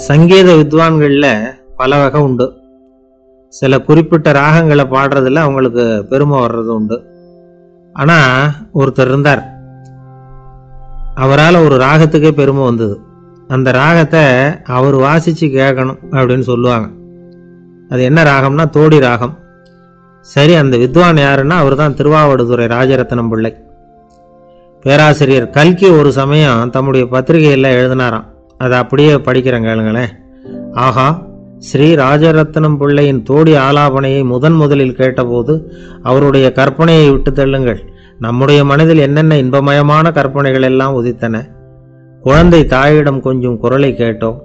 சங்கீத வித்வான்கள்ல பல வகை உண்டு. சில குறிப்பிட்ட ராகங்களை பாடுறதுல அவங்களுக்கு பெருமை வர்றது உண்டு. ஆனா ஒருத்தர் இருந்தார், அவரால் ஒரு ராகத்துக்கே பெருமை வந்தது. அந்த ராகத்தை அவர் வாசிச்சு கேட்கணும் அப்படின்னு சொல்லுவாங்க. அது என்ன ராகம்னா தோடி ராகம். சரி, அந்த வித்வான் யாருன்னா அவர் தான் திருவாவடுதுறை ராஜரத்னம் பிள்ளை. பேராசிரியர் கல்கி ஒரு சமயம் தம்முடைய பத்திரிகையில் எழுதினாராம். அதை அப்படியே படிக்கிறேன் கேளுங்களேன். ஆஹா, ஸ்ரீ ராஜரத்னம் பிள்ளையின் தோடி ஆலாபனையை முதலில் கேட்டபோது அவருடைய கற்பனையை விட்டு தள்ளுங்கள். நம்முடைய மனதில் என்னென்ன இன்பமயமான கற்பனைகள் எல்லாம் உதித்தன. குழந்தை தாயிடம் கொஞ்சம் குரலை கேட்டோம்,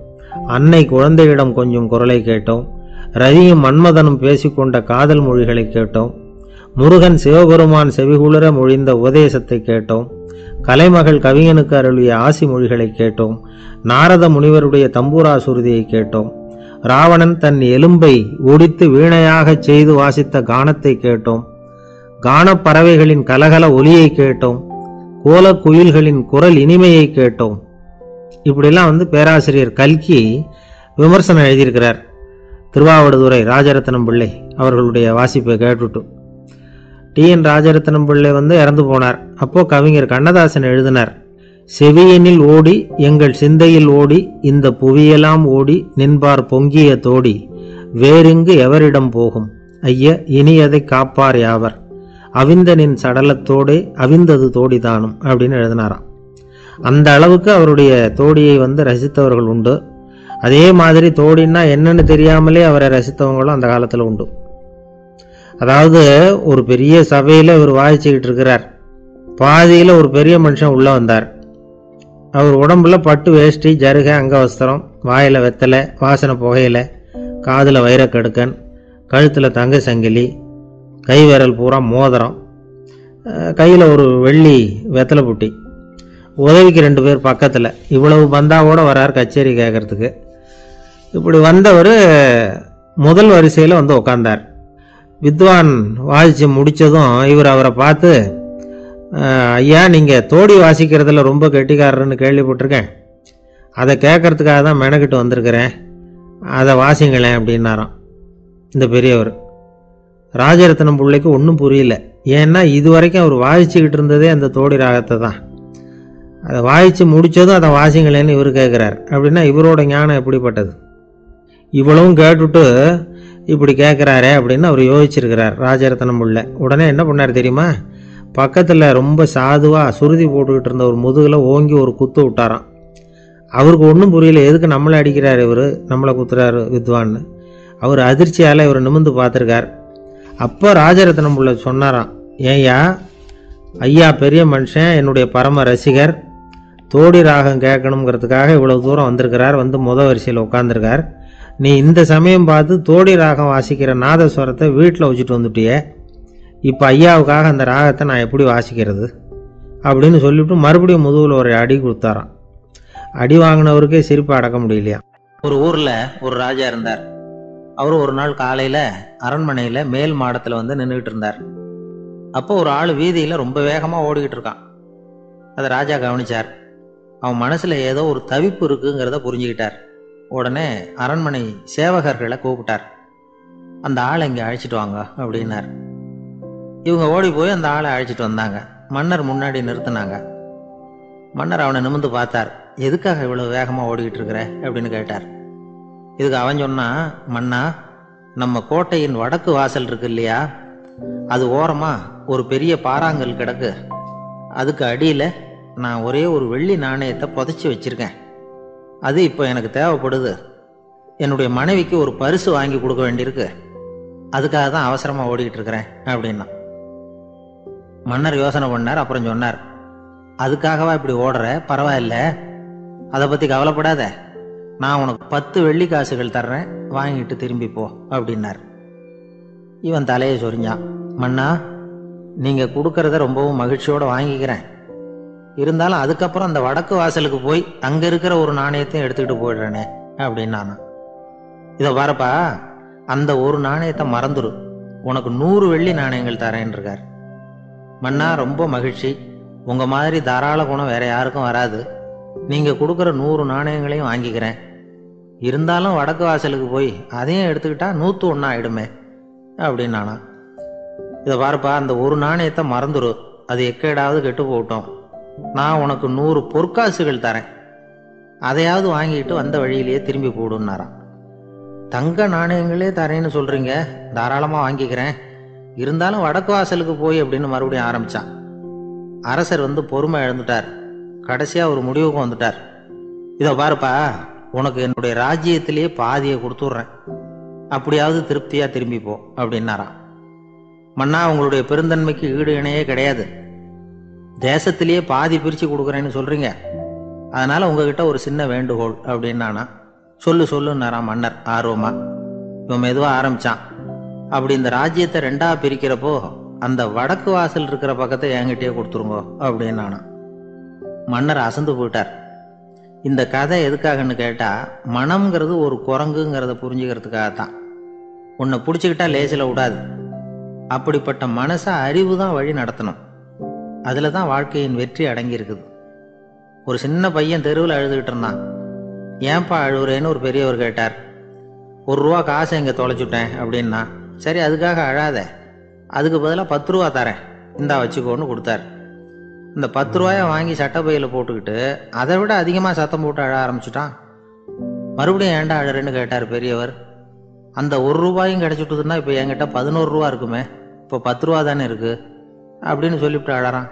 அன்னை குழந்தையிடம் கொஞ்சம் குரலை கேட்டோம், ரதியும் மன்மதனும் பேசிக்கொண்ட காதல் மொழிகளை கேட்டோம், முருகன் சிவபெருமான் செவிகுளிர மொழிந்த உபதேசத்தை கேட்டோம், கலைமகள் கவிஞனுக்கு அருளிய ஆசி மொழிகளை கேட்டோம், நாரத முனிவருடைய தம்பூரா சுருதியை கேட்டோம், ராவணன் தன் எலும்பை ஒடித்து வீணையாக செய்து வாசித்த கானத்தை கேட்டோம், கானப்பறவைகளின் கலகல ஒலியை கேட்டோம், கோலக்குயில்களின் குரல் இனிமையை கேட்டோம். இப்படிலாம் பேராசிரியர் கல்கி விமர்சனம் எழுதியிருக்கிறார். திருவாவடுதுறை ராஜரத்னம் பிள்ளை அவர்களுடைய வாசிப்பை கேட்டுட்டு டி.என். ராஜரத்னம் பிள்ளை இறந்து போனார். அப்போ கவிஞர் கண்ணதாசன் எழுதினார், செவியனில் ஓடி எங்கள் சிந்தையில் ஓடி இந்த புவியெல்லாம் ஓடி நின்பார் பொங்கிய தோடி வேறிங்கு எவரிடம் போகும் ஐய இனி அதை காப்பார் யாவர் அவிந்தனின் சடலத்தோடே அவிந்தது தோடிதானும் அப்படின்னு எழுதினாராம். அந்த அளவுக்கு அவருடைய தோடியை ரசித்தவர்கள் உண்டு. அதே மாதிரி தோடின்னா என்னன்னு தெரியாமலே அவரை ரசித்தவங்களும் அந்த காலத்தில் உண்டு. அதாவது ஒரு பெரிய சபையில் இவர் வாய்ச்சிக்கிட்டு இருக்கிறார். பாதியில் ஒரு பெரிய மனுஷன் உள்ளே வந்தார். அவர் உடம்புல பட்டு வேஷ்டி, ஜருகை, அங்கவஸ்திரம், வாயில் வெத்தலை, வாசனை புகையில, காதில் வைரக்கடுக்கன், கழுத்தில் தங்க சங்கிலி, கை விரல் பூரா மோதிரம், கையில் ஒரு வெள்ளி வெத்தலை புட்டி, உதவிக்கு 2 பேர் பக்கத்தில். இவ்வளவு பந்தாவோடு வரார் கச்சேரி கேட்கறதுக்கு. இப்படி வந்தவர் முதல் வரிசையில் உட்கார்ந்தார். வித்வான் வாசித்து முடித்ததும் இவர் அவரை பார்த்து, ஐயா, நீங்கள் தோடி வாசிக்கிறதுல ரொம்ப கெட்டிக்காரர்னு கேள்விப்பட்டிருக்கேன், அதை கேட்கறதுக்காக தான் மெனக்கிட்டு வந்திருக்கிறேன், அதை வாசிங்களேன் அப்படின்னாராம் இந்த பெரியவர். ராஜரத்னம் பிள்ளைக்கு ஒன்றும் புரியல. ஏன்னா இது வரைக்கும் அவர் வாசிச்சுக்கிட்டு இருந்ததே அந்த தோடி ராகத்தை தான். அதை வாசித்து முடித்ததும் அதை வாசிங்களேன்னு இவர் கேட்குறார். அப்படின்னா இவரோட ஞானம் எப்படிப்பட்டது? இவ்வளவும் கேட்டுட்டு இப்படி கேட்குறாரே அப்படின்னு அவர் யோசிச்சிருக்கிறார் ராஜரத்னம் பிள்ளை. உடனே என்ன பண்ணார் தெரியுமா? பக்கத்தில் ரொம்ப சாதுவாக சுருதி போட்டுக்கிட்டு இருந்த ஒரு முதுகில் ஓங்கி ஒரு குத்து விட்டாராம். அவருக்கு ஒன்றும் புரியல, எதுக்கு நம்மளை அடிக்கிறார் இவர், நம்மளை குத்துறாரு வித்வான்னு. அவர் அதிர்ச்சியால் இவர் நிமிர்ந்து பார்த்துருக்கார். அப்போ ராஜரத்னம் பிள்ளை சொன்னாராம், ஏய்யா, ஐயா பெரிய மனுஷன், என்னுடைய பரம ரசிகர், தோடி ராகம் கேட்கணுங்கிறதுக்காக இவ்வளவு தூரம் வந்திருக்கிறார், முதல் வரிசையில் உட்காந்துருக்கார். நீ இந்த சமயம் பார்த்து தோடி ராகம் வாசிக்கிற நாதஸ்வரத்தை வீட்டில் வச்சுட்டு வந்துட்டியே, இப்போ ஐயாவுக்காக அந்த ராகத்தை நான் எப்படி வாசிக்கிறது அப்படின்னு சொல்லிவிட்டு மறுபடியும் முதுகில் ஒரு அடி கொடுத்தாராம். அடி வாங்கினவருக்கே சிரிப்பு அடக்க முடியலையா. ஒரு ஊரில் ஒரு ராஜா இருந்தார். அவர் ஒரு நாள் காலையில் அரண்மனையில் மேல் மாடத்தில் நின்றுக்கிட்டு இருந்தார். அப்போ ஒரு ஆள் வீதியில் ரொம்ப வேகமாக ஓடிக்கிட்டு இருக்கான். அதை ராஜா கவனிச்சார். அவன் மனசில் ஏதோ ஒரு தவிப்பு இருக்குங்கிறத புரிஞ்சுக்கிட்டார். உடனே அரண்மனை சேவகர்களை கூப்பிட்டார். அந்த ஆளை இங்கே அழைச்சிட்டு வாங்க அப்படின்னார். இவங்க ஓடி போய் அந்த ஆளை அழைச்சிட்டு வந்தாங்க. மன்னர் முன்னாடி நிறுத்தினாங்க. மன்னர் அவனை நிமிர்ந்து பார்த்தார். எதுக்காக இவ்வளவு வேகமாக ஓடிக்கிட்டு இருக்கிற அப்படின்னு கேட்டார். இதுக்கு அவன் சொன்னா, மன்னா, நம்ம கோட்டையின் வடக்கு வாசல் இருக்கு இல்லையா, அது ஓரமா ஒரு பெரிய பாறாங்கல் கிடக்கு. அதுக்கு அடியில் நான் ஒரே ஒரு வெள்ளி நாணயத்தை புதைச்சி வச்சிருக்கேன். அது இப்போ எனக்கு தேவைப்படுது. என்னுடைய மனைவிக்கு ஒரு பரிசு வாங்கி கொடுக்க வேண்டியிருக்கு. அதுக்காக தான் அவசரமாக ஓடிக்கிட்டு இருக்கிறேன் அப்படின்னா. மன்னர் யோசனை பண்ணார். அப்புறம் சொன்னார், அதுக்காகவா இப்படி ஓடுற? பரவாயில்ல, அதை பற்றி கவலைப்படாத. நான் உனக்கு 10 வெள்ளி காசுகள் தர்றேன், வாங்கிட்டு திரும்பி போ அப்படின்னார். இவன் தலையை சொரிஞ்சான். மன்னா, நீங்கள் கொடுக்கறத ரொம்பவும் மகிழ்ச்சியோடு வாங்கிக்கிறேன். இருந்தாலும் அதுக்கப்புறம் அந்த வடக்கு வாசலுக்கு போய் அங்கே இருக்கிற ஒரு நாணயத்தையும் எடுத்துக்கிட்டு போயிடுறேனே அப்படின்னானா. இதை பாருப்பா, அந்த ஒரு நாணயத்தை மறந்துடு, உனக்கு 100 வெள்ளி நாணயங்கள் தரேன் இருக்கார். மன்னா, ரொம்ப மகிழ்ச்சி, உங்கள் மாதிரி தாராள குணம் வேற யாருக்கும் வராது. நீங்கள் கொடுக்குற 100 நாணயங்களையும் வாங்கிக்கிறேன். இருந்தாலும் வடக்கு வாசலுக்கு போய் அதையும் எடுத்துக்கிட்டா 101 ஆயிடுமே அப்படின்னானா. இதை பாருப்பா, அந்த ஒரு நாணயத்தை மறந்துடு, அது எக்கேடாவது கெட்டு போகட்டும். நான் உனக்கு 100 பொற்காசுகள் தரேன், அதையாவது வாங்கிட்டு வந்த வழியிலேயே திரும்பி போடுன்னாராம். தங்க நாணயங்களே தரேன்னு சொல்றீங்க, தாராளமாக வாங்கிக்கிறேன், இருந்தாலும் வடக்கு வாசலுக்கு போய் அப்படின்னு மறுபடியும் ஆரம்பிச்சான். அரசர் பொறுமை இழந்துட்டார். கடைசியா ஒரு முடிவுக்கு வந்துட்டார். இதோ பாருப்பா, உனக்கு என்னுடைய ராஜ்யத்திலேயே பாதியை கொடுத்துட்றேன், அப்படியாவது திருப்தியா திரும்பி போ அப்படின்னாராம். மன்னா, உங்களுடைய பெருந்தன்மைக்கு ஈடு இணையே கிடையாது. தேசத்திலேயே பாதி பிரிச்சு கொடுக்குறேன்னு சொல்றீங்க, அதனால உங்ககிட்ட ஒரு சின்ன வேண்டுகோள் அப்படின்னானா. சொல்லுன்னாராம் மன்னர் ஆர்வமா. இவன் மெதுவா ஆரம்பிச்சான். அப்படி இந்த ராஜ்யத்தை 2ஆ பிரிக்கிறப்போ அந்த வடக்கு வாசல் இருக்கிற பக்கத்தை என்கிட்டயே கொடுத்துருங்க அப்படின்னானா. மன்னர் அசந்து போயிட்டார். இந்த கதை எதுக்காகன்னு கேட்டா, மனம்ங்கிறது ஒரு குரங்குங்கிறத புரிஞ்சுக்கிறதுக்காகத்தான். உன்னை பிடிச்சிக்கிட்டா லேசில் விடாது. அப்படிப்பட்ட மனசை அறிவு தான் வழி நடத்தணும். அதில் தான் வாழ்க்கையின் வெற்றி அடங்கி இருக்குது. ஒரு சின்ன பையன் தெருவில் அழுதுகிட்டு இருந்தான். ஏன்பா அழுவுறேன்னு ஒரு பெரியவர் கேட்டார். 1 ரூபா காசை இங்கே தொலைச்சுட்டேன் அப்படின்னா. சரி, அதுக்காக அழாத, அதுக்கு பதிலாக 10 ரூபா தரேன், இந்தா வச்சுக்கோன்னு கொடுத்தார். இந்த 10 ரூபாயை வாங்கி சட்டப்பையில் போட்டுக்கிட்டு அதை விட அதிகமாக சத்தம் போட்டு அழ ஆரம்பிச்சுட்டான். மறுபடியும் ஏன்டா அழறேன்னு கேட்டார் பெரியவர். அந்த 1 ரூபாயும் கிடைச்சிட்டுதுன்னா இப்போ என்கிட்ட 11 ரூபா இருக்குமே, இப்போ 10 ரூபா தானே இருக்கு அப்படின்னு சொல்லிவிட்டு அழறான்.